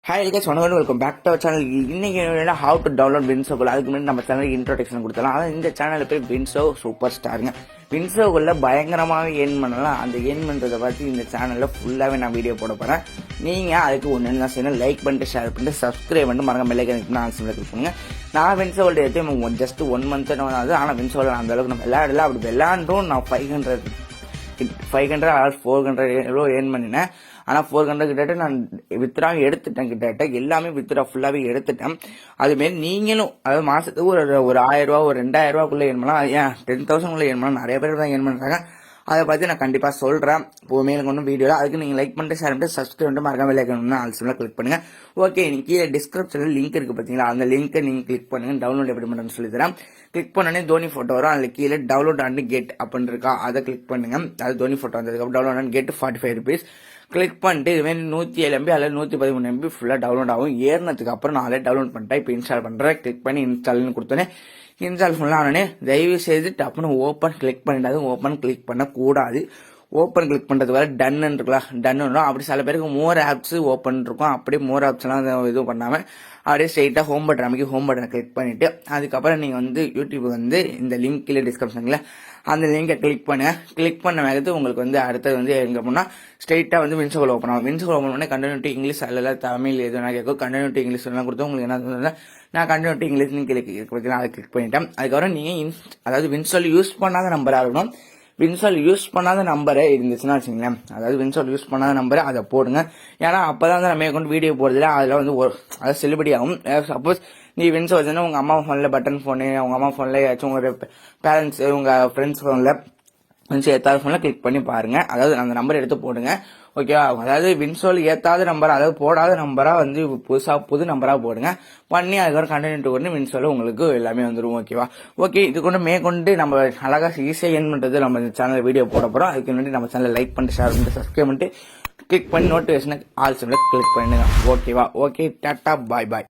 Hi guys, வணக்கம், welcome back to our channel. இன்னைக்கு how to download வின்சோக்குள்ள அதுக்கு முன்னாடி நம்ம சேனலுக்கு இன்ட்ரோடக்ஷன் கொடுத்தலாம். அதான் இந்த சேனலில் போய் வின்சோ சூப்பர் ஸ்டாருங்க. வின்சோக்குள்ள பயங்கரமாக ஏர்ன் பண்ணலாம். அந்த ஏர்ன் பண்ணுறதை பார்த்து இந்த சேனலில் ஃபுல்லாகவே நான் வீடியோ போட போகிறேன். நீங்கள் அதுக்கு ஒன்று தான் செய்யணும், லைக் பண்ணிட்டு ஷேர் பண்ணிட்டு சப்ஸ்கிரைப் பண்ணிட்டு மறக்காம பெல் ஐகான் ஆன்சரில் கிளிக் பண்ணுங்க. நான் வின்சோவோட எடுத்து ஜஸ்ட் 1 month ஆகுது. ஆனால் வின்சோவில் அந்த அளவுக்கு நம்ம விளையாடல. அப்படி விளையாண்டும் நான் 500 ஆர் 400 ஏர்ன் பண்ணினேன். ஆனால் 400 கிட்ட நான் வித்ரா எடுத்துட்டேன். கிட்டத்தட்ட எல்லாமே வித்ரா ஃபுல்லாகவே எடுத்துட்டேன். அதுமாரி நீங்களும் அதாவது மாதத்துக்கு ஒரு 1000 ரூபா ஒரு 2000 ரூபாக்குள்ளே ஏன் பண்ணலாம். ஏன் 10,000 ஏன் பண்ணலாம். நிறைய பேர் தான் ஏன் பண்ணுறாங்க. அதை பற்றி நான் கண்டிப்பாக சொல்கிறேன் மேலும் ஒன்றும் வீடியோவில். அதுக்கு நீங்கள் லைக் பண்ணிட்டு ஷேர் பண்ணிட்டு சப்ஸ்கிரைப் பண்ணிட்டு மறக்காம பெல் ஐகான் ஆல்சோவில் கிளிக் பண்ணுங்கள். ஓகே, நீங்கள் கீழே டிஸ்கிரிப்ஷனில் லிங்க் இருக்குது பார்த்தீங்களா, அந்த லிங்க்கை நீங்கள் கிளிக் பண்ணுங்கள். டவுன்லோட் எப்படி பண்ணுறேன்னு சொல்லி தரேன். கிளிக் பண்ணோடனே தோனி ஃபோட்டோ வரும். அதில் கீழே டவுன்லோட் அண்ட் கெட் அப்படின்னு இருக்கா, அதை கிளிக் பண்ணுங்கள். அது தோனி ஃபோட்டோ வந்ததுக்கப்புறம் download and get 45 rupees click பண்ணிட்டு இதுமாரி 107 MB அல்லது 113 MB ஃபுல்லாக டவுன்லோட் ஆகும். ஏறினதுக்கு அப்புறம் நான் டவுன்லோட் பண்ணிட்டேன். இப்போ இன்ஸ்டால் பண்ணுறேன். கிளிக் பண்ணி இன்ஸ்டால்னு கொடுத்தோன்னே இன்ஸ்டால் ஃபுல்லாக ஆனோடனே தயவு செய்து டப்புன்னு ஓப்பன் கிளிக் பண்ணிடாது. ஓப்பன் கிளிக் பண்ணக்கூடாது. ஓப்பன் கிளிக் பண்ணுறது வர டன்னு இருக்கலாம். டன்னு அப்படி சில பேருக்கு மோர் ஆப்ஸ் ஓப்பன் இருக்கும். அப்படியே மோர் ஆப்ஸ்லாம் இதுவும் பண்ணாமல் அப்படியே ஸ்ட்ரெயிட்டாக ஹோம் பட்டன் அமைக்கி ஹோம் பட்டனை கிளிக் பண்ணிவிட்டு அதுக்கப்புறம் நீங்கள் யூடியூப் இந்த லிங்க் கீழே டிஸ்கிரிப்ஷனில் அந்த லிங்கை கிளிக் பண்ணுங்க. கிளிக் பண்ண வேகத்து உங்களுக்கு அடுத்தது எங்கே போனால் ஸ்ட்ரெயிட்டாக வின்சோல் ஓப்பன் ஆகும். வின்சோல் ஓப்பன் பண்ணி கண்டினியூட்டி இங்கிலீஷ் அல்ல தமிழ் எதுனா கேட்கும். கண்டினியூட்டி இங்கிலீஷ் எல்லாம் கொடுத்து உங்களுக்கு என்ன நான் கண்டினியூட்டி இங்கிலீஷ்னு அதை கிளிக் பண்ணிட்டேன். அதுக்கப்புறம் நீங்கள் அதாவது வின்சோல் யூஸ் பண்ணாத நம்பராக இருக்கணும். வின்சோல் யூஸ் பண்ணாத நம்பரே இருந்துச்சுன்னா வச்சுங்களேன், அதாவது வின்சோல் யூஸ் பண்ணாத நம்பரை அதை போடுங்க. ஏன்னா அப்போ தான் நம்ம கொண்டு வீடியோ போடுறதுல அதில் அதாவது செலிபிரிட்டி ஆகும். சப்போஸ் நீ வின்சோல் வச்சுன்னா உங்கள் அம்மா ஃபோனில் பட்டன் ஃபோனு, உங்கள் அம்மா ஃபோனில் ஏதாச்சும் ஒரு பேரண்ட்ஸ் உங்கள் ஃப்ரெண்ட்ஸ் ஃபோனில் ஏற்றாத ஃபோனில் கிளிக் பண்ணி பாருங்கள். அதாவது அந்த நம்பர் எடுத்து போடுங்க. ஓகேவா? அதாவது வின்சோல் ஏற்றாத நம்பர், அதாவது போடாத நம்பராக புது நம்பராக போடுங்க. பண்ணி அதுக்கப்புறம் கண்டினியூ பண்ணி வின்சோல் உங்களுக்கு எல்லாமே வந்துடும். ஓகேவா? ஓகே, இது கொண்டு மேற்கொண்டு நம்ம அழகாக ஈஸியாக ஏர்ன் பண்ணுறது நம்ம இந்த சேனல் வீடியோ போட போகிறோம். அதுக்கு முன்னாடி நம்ம சேனலை லைக் பண்ணிட்டு ஷேர் பண்ணிட்டு சப்ஸ்கிரைப் பண்ணிட்டு கிளிக் பண்ணி நோட்டிஃபிகேஷனை ஆல்சோவில் கிளிக் பண்ணுங்க. ஓகேவா? ஓகே, டாட்டா, பாய் பாய்.